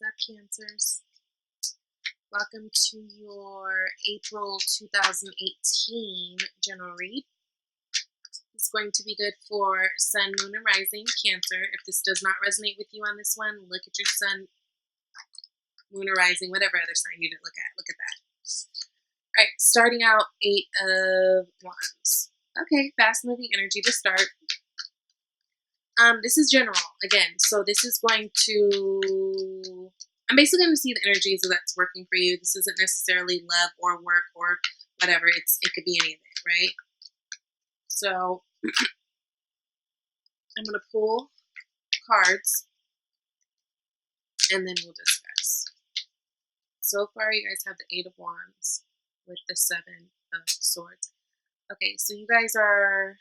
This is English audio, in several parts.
up, Cancers? Welcome to your April 2018 general read. It's going to be good for Sun, Moon, and Rising, Cancer. If this does not resonate with you on this one, look at your Sun, Moon, or Rising, whatever other sign you didn't look at. Look at that. All right, starting out, 8 of Wands. Okay, fast-moving energy to start. This is general, again, so this is going to... I'm basically going to see the energies that's working for you. This isn't necessarily love or work or whatever. It could be any of it, right? So I'm going to pull cards and then we'll discuss. So far, you guys have the 8 of Wands with the 7 of Swords. Okay, so you guys are,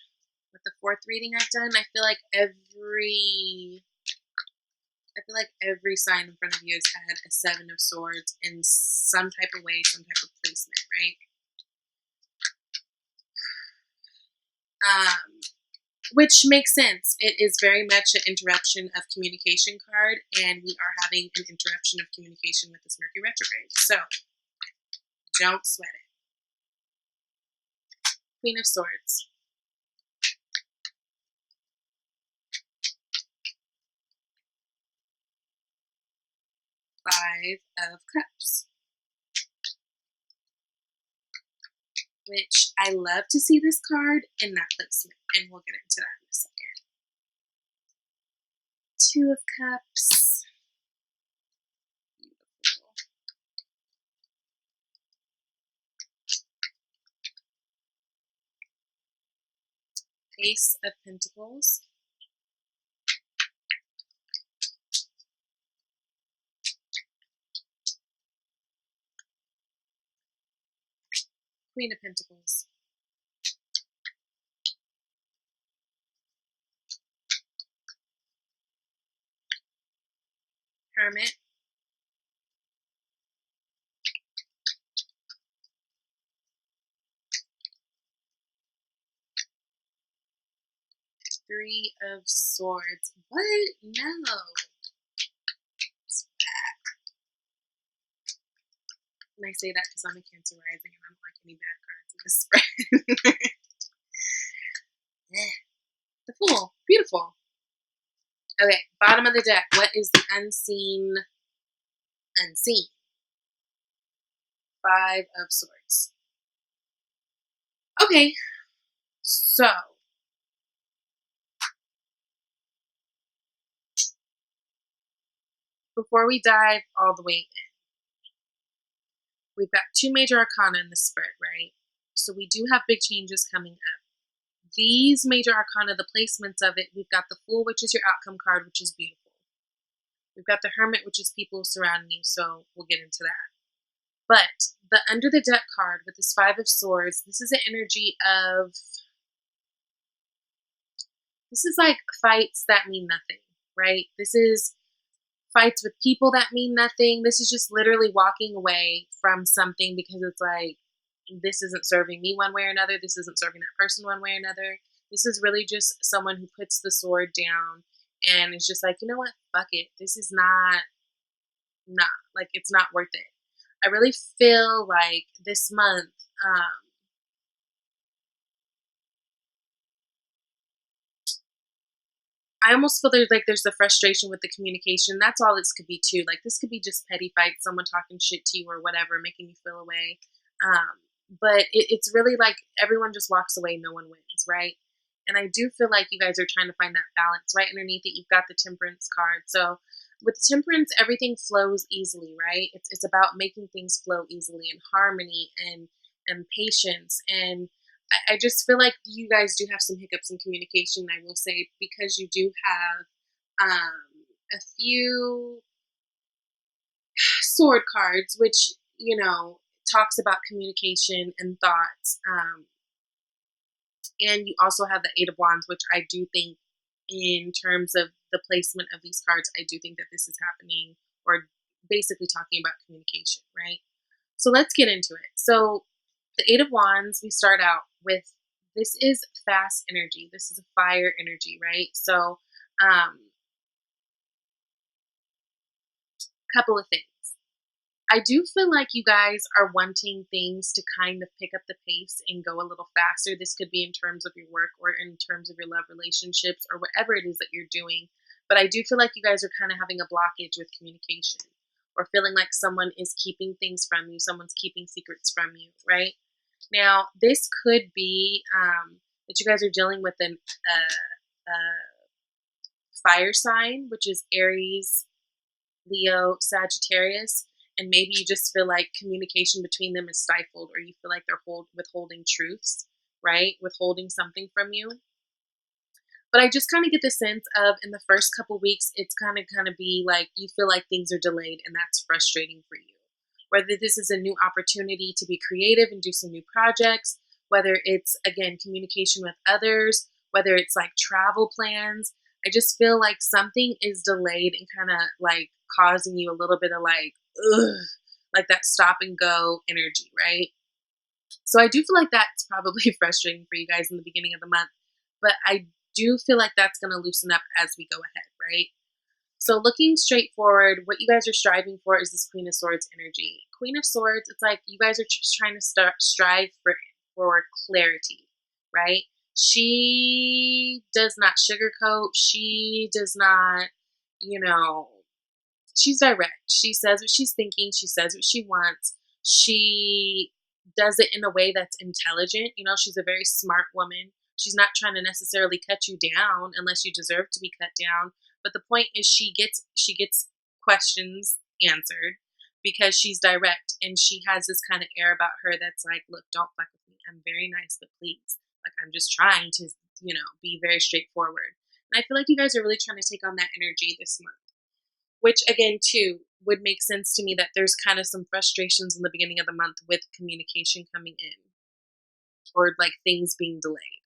with the 4th reading I've done, I feel like every sign in front of you has had a 7 of Swords in some type of way, some type of placement, right? Which makes sense. It is very much an interruption of communication card, and we are having an interruption of communication with this Mercury retrograde. So, don't sweat it. Queen of Swords. Five of Cups. Which I love to see this card in that placement, and we'll get into that in a second. 2 of Cups. Beautiful. Ace of Pentacles. Queen of Pentacles. Hermit. Three of Swords. What? No. It's back. And I say that because I'm a Cancer rising and I don't like any bad cards in this spread. The Fool. Beautiful. Okay, bottom of the deck. What is the unseen? Unseen. 5 of Swords. Okay, so before we dive all the way in, we've got 2 major arcana in the spread, right? So we do have big changes coming up. These major arcana, the placements of it, we've got the Fool, which is your outcome card, which is beautiful. We've got the Hermit, which is people surrounding you, so we'll get into that. But the under the deck card with this 5 of Swords, this is an energy of, this is like fights that mean nothing, right? This is fights with people that mean nothing. This is just literally walking away from something because it's like, this isn't serving me one way or another. This isn't serving that person one way or another. This is really just someone who puts the sword down and is just like, you know what? Fuck it. This is not, like, it's not worth it. I really feel like this month, I almost feel there's the frustration with the communication. That's all this could be too. Like, this could be just petty fights, someone talking shit to you or whatever, making you feel away. But it's really like everyone just walks away, no one wins, right? And I do feel like you guys are trying to find that balance. Right underneath it, you've got the Temperance card. So with Temperance, everything flows easily, right? It's about making things flow easily and harmony and patience. And I just feel like you guys do have some hiccups in communication, I will say, because you do have a few sword cards, which, you know, talks about communication and thoughts. And you also have the 8 of Wands, which I do think, in terms of the placement of these cards, I do think that this is happening, or basically talking about communication, right? So let's get into it. So the 8 of Wands, we start out with, this is fast energy. This is a fire energy, right? So Couple of things. I do feel like you guys are wanting things to kind of pick up the pace and go a little faster. This could be in terms of your work or in terms of your love relationships or whatever it is that you're doing. But I do feel like you guys are kind of having a blockage with communication or feeling like someone is keeping things from you, someone's keeping secrets from you, right? Now, this could be that you guys are dealing with a fire sign, which is Aries, Leo, Sagittarius, and maybe you just feel like communication between them is stifled, or you feel like they're withholding truths, right? Withholding something from you. But I just kind of get the sense of in the first couple weeks, it's kind of be like you feel like things are delayed, and that's frustrating for you. Whether this is a new opportunity to be creative and do some new projects, whether it's again communication with others, whether it's like travel plans, I just feel like something is delayed and kind of like causing you a little bit of like, ugh, like that stop and go energy, right? So I do feel like that's probably frustrating for you guys in the beginning of the month, but I do feel like that's going to loosen up as we go ahead, right? So looking straight forward, what you guys are striving for is this Queen of Swords energy. Queen of Swords, it's like you guys are just trying to strive for clarity, right? She does not sugarcoat. She does not, you know, she's direct. She says what she's thinking. She says what she wants. She does it in a way that's intelligent. You know, she's a very smart woman. She's not trying to necessarily cut you down unless you deserve to be cut down. But the point is she gets questions answered because she's direct, and she has this kind of air about her that's like, look, don't fuck with me. I'm very nice, but please. Like, I'm just trying to, be very straightforward. And I feel like you guys are really trying to take on that energy this month. Which, again, too, would make sense to me that there's kind of some frustrations in the beginning of the month with communication coming in or, like, things being delayed.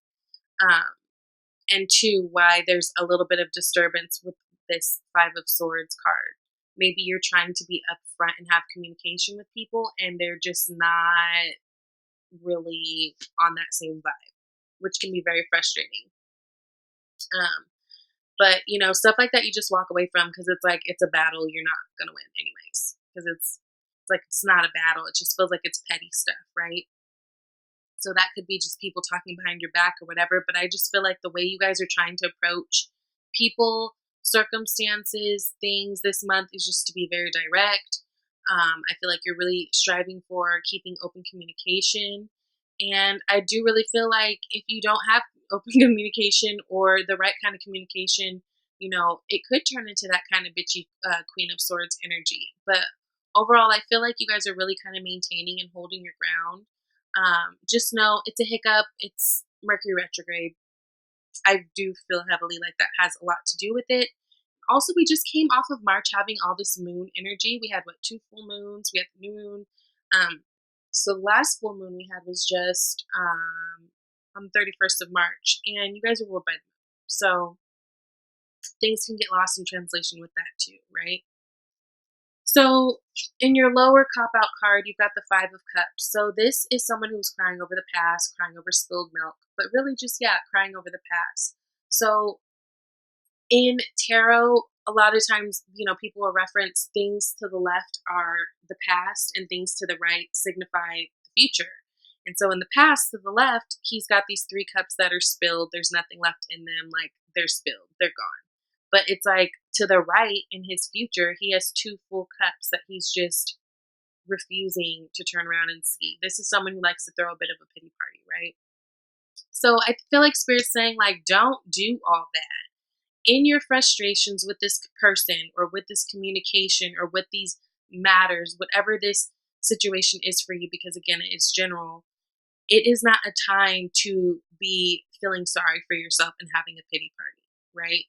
And, two, why there's a little bit of disturbance with this Five of Swords card. Maybe you're trying to be upfront and have communication with people, and they're just not really on that same vibe, which can be very frustrating. But, stuff like that you just walk away from because it's like it's a battle you're not going to win anyways. Because it's like it's not a battle. It just feels like it's petty stuff, right? So that could be just people talking behind your back or whatever. But I just feel like the way you guys are trying to approach people, circumstances, things this month is just to be very direct. I feel like you're really striving for keeping open communication. And I do really feel like if you don't have open communication or the right kind of communication, it could turn into that kind of bitchy Queen of Swords energy. But overall, I feel like you guys are really kind of maintaining and holding your ground. Just know it's a hiccup. It's Mercury retrograde. I do feel heavily like that has a lot to do with it. Also, we just came off of March having all this moon energy. We had, 2 full moons? We had the new moon. So the last full moon we had was just on the 31st of March. And you guys are ruled by the moon. So things can get lost in translation with that too, right? So in your lower cop-out card, you've got the Five of Cups. So this is someone who's crying over the past, crying over spilled milk, but really just, crying over the past. So in tarot, a lot of times, people will reference things to the left are the past and things to the right signify the future. And so in the past, to the left, he's got these 3 cups that are spilled. There's nothing left in them. Like, they're spilled. They're gone. But it's like to the right in his future, he has 2 full cups that he's just refusing to turn around and see. This is someone who likes to throw a bit of a pity party, right? So I feel like Spirit's saying, like, don't do all that. In your frustrations with this person or with this communication or with these matters, whatever this situation is for you, because again, it's general, it is not a time to be feeling sorry for yourself and having a pity party, right?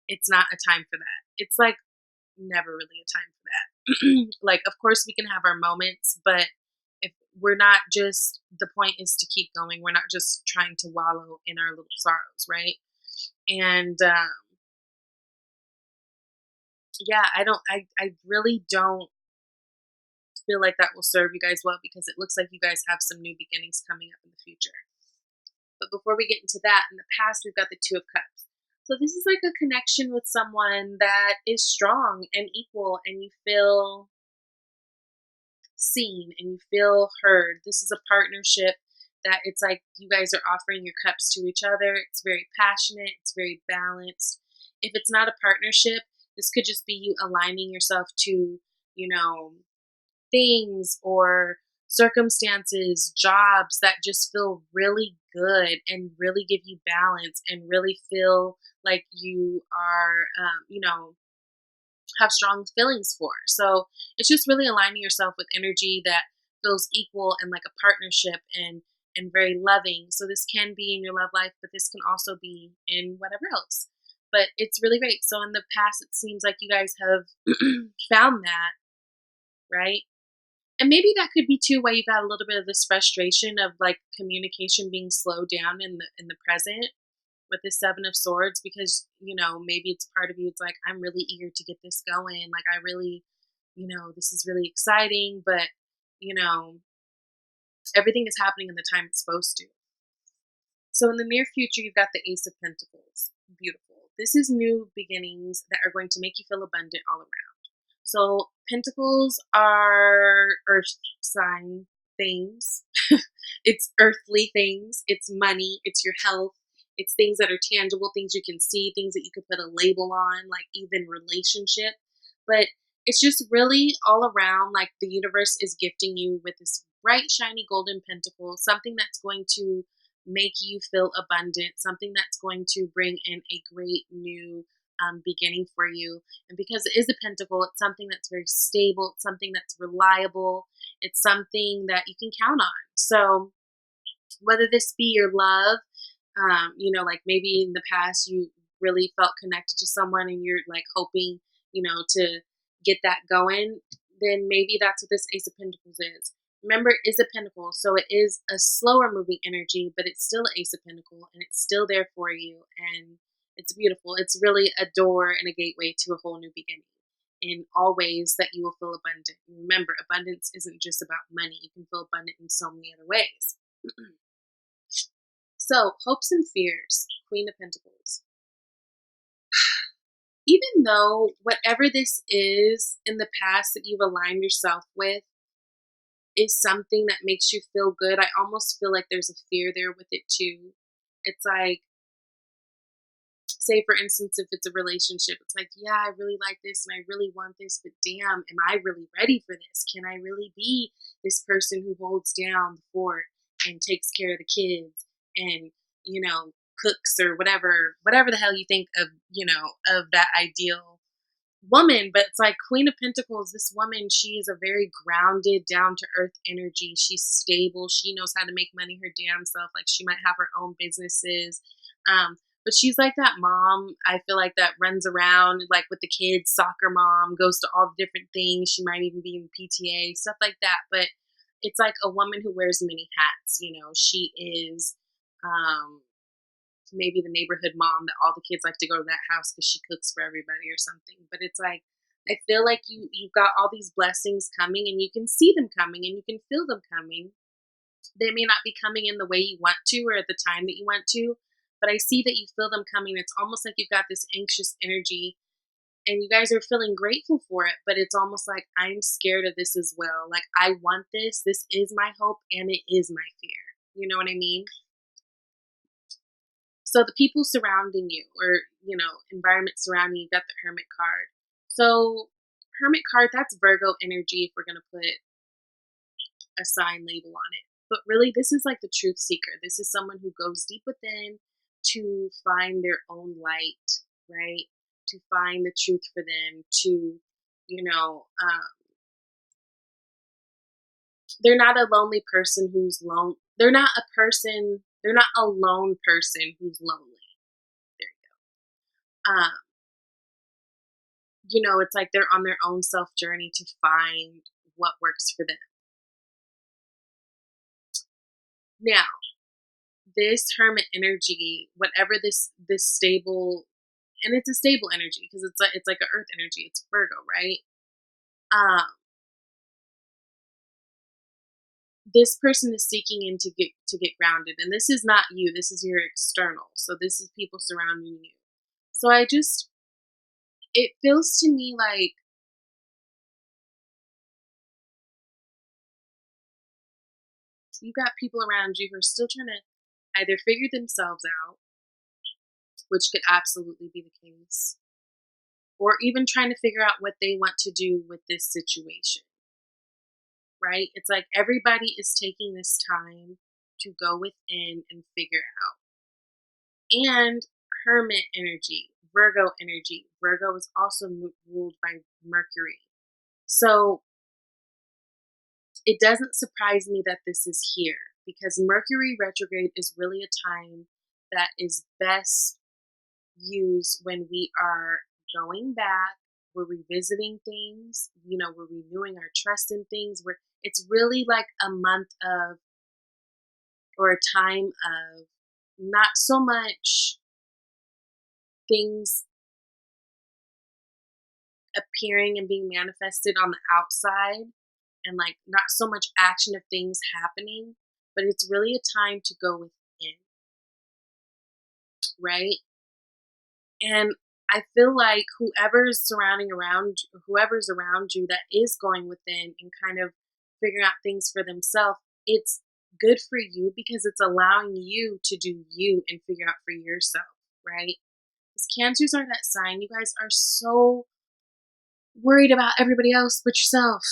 It's not a time for that. It's like never really a time for that. Like, of course we can have our moments, but if we're not just, the point is to keep going. We're not just trying to wallow in our little sorrows, right? And, I really don't feel like that will serve you guys well because it looks like you guys have some new beginnings coming up in the future. But before we get into that, in the past, we've got the Two of Cups. So this is like a connection with someone that is strong and equal, and you feel seen and you feel heard. This is a partnership that it's like you guys are offering your cups to each other. It's very passionate, it's very balanced. If it's not a partnership, this could just be you aligning yourself to, you know, things or circumstances, jobs that just feel really good and really give you balance and really feel like you are, have strong feelings for. So it's just really aligning yourself with energy that feels equal and like a partnership and very loving. So this can be in your love life, but this can also be in whatever else. But it's really great. So in the past, it seems like you guys have found that, right? And maybe that could be too why you got a little bit of this frustration of like communication being slowed down in the present with the Seven of Swords, because maybe it's part of you. It's like, I'm really eager to get this going. Like, I really, this is really exciting, but you know everything is happening in the time it's supposed to. So in the near future, you've got the Ace of Pentacles. Beautiful. This is new beginnings that are going to make you feel abundant all around. So pentacles are earth sign things. It's earthly things. It's money. It's your health. It's things that are tangible, things you can see, things that you could put a label on, like even relationship. But it's just really all around, like the universe is gifting you with this bright, shiny golden pentacle, something that's going to make you feel abundant, something that's going to bring in a great new beginning for you. And because it is a pentacle, it's something that's very stable, it's something that's reliable, it's something that you can count on. So whether this be your love, like maybe in the past you really felt connected to someone and you're like hoping, to get that going, then maybe that's what this Ace of Pentacles is. Remember, it is a pentacle, so it is a slower moving energy, but it's still an Ace of Pentacles, and it's still there for you, and it's beautiful. It's really a door and a gateway to a whole new beginning in all ways that you will feel abundant. And remember, abundance isn't just about money. You can feel abundant in so many other ways. So, hopes and fears, Queen of Pentacles. Even though whatever this is in the past that you've aligned yourself with is something that makes you feel good, I almost feel like there's a fear there with it too. It's like, say for instance, if it's a relationship, it's like, yeah, I really like this and I really want this, but damn, am I really ready for this? Can I really be this person who holds down the fort and takes care of the kids and, cooks or whatever the hell you think of, of that ideal woman? But it's like Queen of Pentacles, this woman, she is a very grounded, down to earth energy. She's stable. She knows how to make money her damn self. Like she might have her own businesses. But she's like that mom, I feel like, that runs around like with the kids, soccer mom, goes to all the different things. She might even be in PTA, stuff like that. But it's like a woman who wears many hats. She is maybe the neighborhood mom that all the kids like to go to that house because she cooks for everybody or something. But it's like, I feel like you've got all these blessings coming and you can see them coming and you can feel them coming. They may not be coming in the way you want to or at the time that you want to, but I see that you feel them coming. It's almost like you've got this anxious energy and you guys are feeling grateful for it, but it's almost like, I'm scared of this as well. Like, I want this. This is my hope and it is my fear. You know what I mean? So the people surrounding you or, environment surrounding you, got the Hermit card. So Hermit card, that's Virgo energy if we're going to put a sign label on it. But really, this is like the truth seeker. This is someone who goes deep within to find their own light, right? To find the truth for them, to, they're not a lonely person who's lone. They're not a lone person who's lonely. There you go. It's like they're on their own self journey to find what works for them. Now, this Hermit energy, whatever this stable, and it's a stable energy because it's like an earth energy. It's Virgo, right? This person is seeking in to get grounded, and this is not you. This is your external. So this is people surrounding you. So it feels to me like you got people around you who are still trying to either figure themselves out, which could absolutely be the case, or even trying to figure out what they want to do with this situation, right? It's like everybody is taking this time to go within and figure out. And Hermit energy, Virgo energy. Virgo is also ruled by Mercury. So it doesn't surprise me that this is here because Mercury retrograde is really a time that is best used when we are going back, we're revisiting things, we're renewing our trust in things. It's really like a month of, or a time of, not so much things appearing and being manifested on the outside, and like not so much action of things happening, but it's really a time to go within, right? And I feel like whoever's around you that is going within and kind of figuring out things for themselves, it's good for you because it's allowing you to do you and figure out for yourself, right? Because Cancers are that sign. You guys are so worried about everybody else but yourself.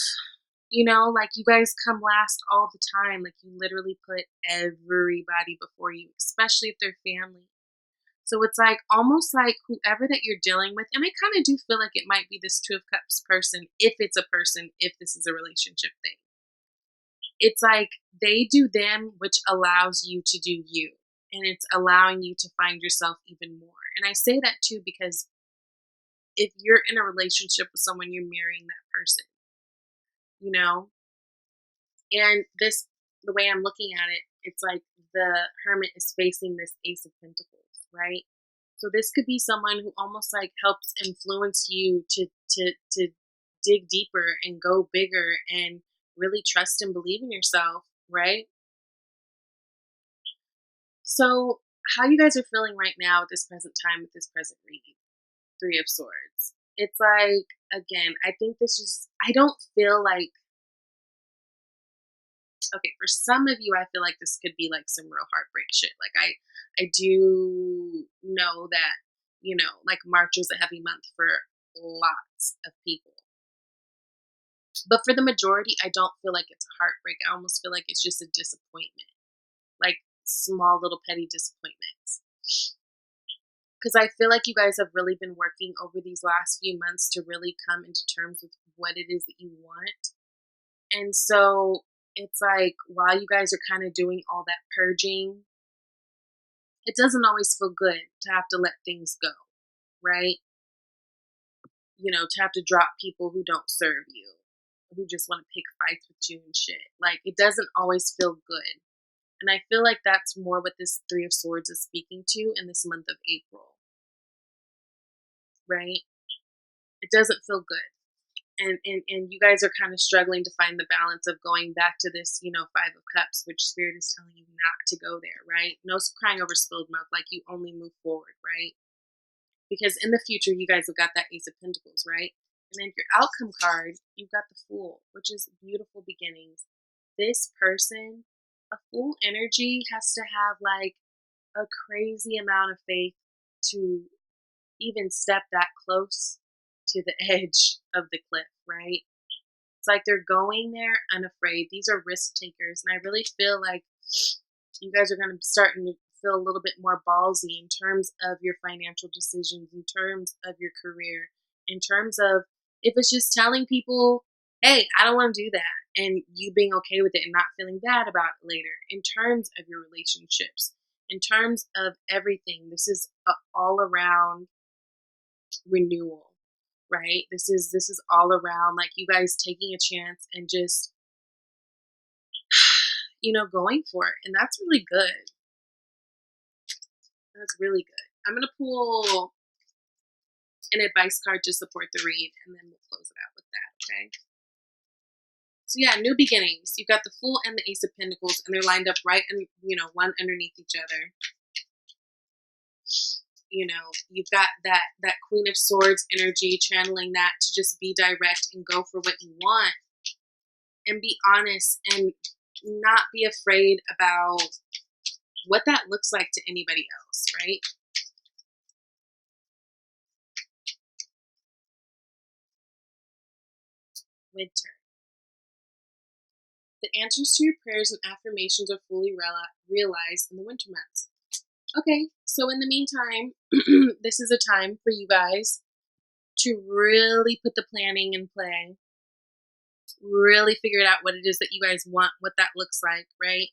Like you guys come last all the time. Like you literally put everybody before you, especially if they're family. So it's like almost like whoever that you're dealing with, and I kind of do feel like it might be this Two of Cups person, if it's a person, if this is a relationship thing. It's like they do them, which allows you to do you. And it's allowing you to find yourself even more. And I say that too because if you're in a relationship with someone, you're marrying that person, you know? And the way I'm looking at it, it's like the Hermit is facing this Ace of Pentacles, right? So this could be someone who almost like helps influence you to dig deeper and go bigger and really trust and believe in yourself, right? So how you guys are feeling right now at this present time with this present reading, Three of Swords. It's like, again, I think I don't feel like, okay, for some of you, I feel like this could be like some real heartbreak shit. Like I do know that, like March was a heavy month for lots of people. But for the majority, I don't feel like it's a heartbreak. I almost feel like it's just a disappointment. Like small little petty disappointments. Because I feel like you guys have really been working over these last few months to really come into terms with what it is that you want. And so it's like while you guys are kind of doing all that purging, it doesn't always feel good to have to let things go, right? To have to drop people who don't serve you, who just want to pick fights with you and shit. Like it doesn't always feel good. And I feel like that's more what this Three of Swords is speaking to in this month of April, right? It doesn't feel good. And you guys are kind of struggling to find the balance of going back to this, Five of Cups, which Spirit is telling you not to go there, right? No crying over spilled milk, like you only move forward, right? Because in the future, you guys have got that Ace of Pentacles, right? And then your outcome card, you've got the Fool, which is beautiful beginnings. This person, a Fool energy has to have like a crazy amount of faith to even step that close to the edge of the cliff, right? It's like they're going there unafraid. These are risk takers. And I really feel like you guys are going to be starting to feel a little bit more ballsy in terms of your financial decisions, in terms of your career, in terms of if it's just telling people, hey, I don't want to do that, and you being okay with it and not feeling bad about it later, in terms of your relationships, in terms of everything. This is all around renewal, right? This is all around like you guys taking a chance and just going for it, and that's really good. That's really good. I'm gonna pull an advice card to support the read, and then we'll close it out with that. Okay. So yeah, new beginnings. You've got the Fool and the Ace of Pentacles, and they're lined up right and one underneath each other. You've got that Queen of Swords energy, channeling that to just be direct and go for what you want and be honest and not be afraid about what that looks like to anybody else, right? Winter. The answers to your prayers and affirmations are fully realized in the winter months. Okay, so in the meantime, this is a time for you guys to really put the planning in play, really figure out what it is that you guys want, what that looks like, right?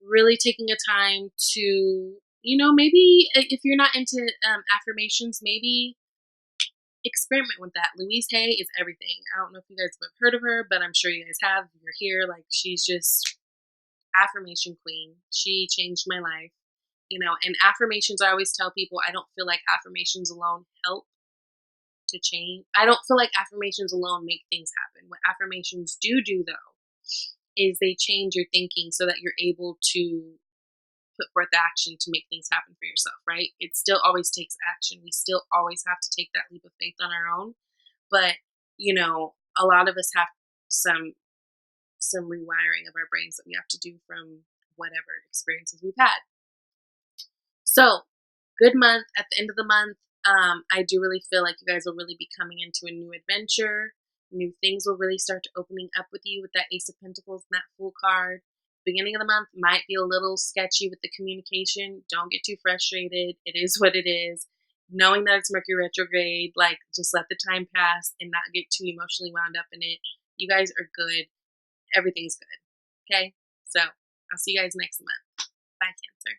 Really taking a time to, maybe if you're not into affirmations, maybe experiment with that. Louise Hay is everything. I don't know if you guys have heard of her, but I'm sure you guys have. You're here. Like, she's just affirmation queen. She changed my life. And affirmations, I always tell people, I don't feel like affirmations alone help to change. I don't feel like affirmations alone make things happen. What affirmations do, though, is they change your thinking so that you're able to put forth action to make things happen for yourself, right? It still always takes action. We still always have to take that leap of faith on our own. But, a lot of us have some rewiring of our brains that we have to do from whatever experiences we've had. So, good month. At the end of the month, I do really feel like you guys will really be coming into a new adventure. New things will really start to opening up with you with that Ace of Pentacles and that Fool card. Beginning of the month might be a little sketchy with the communication. Don't get too frustrated. It is what it is. Knowing that it's Mercury retrograde, like, just let the time pass and not get too emotionally wound up in it. You guys are good. Everything's good. Okay? So, I'll see you guys next month. Bye, Cancer.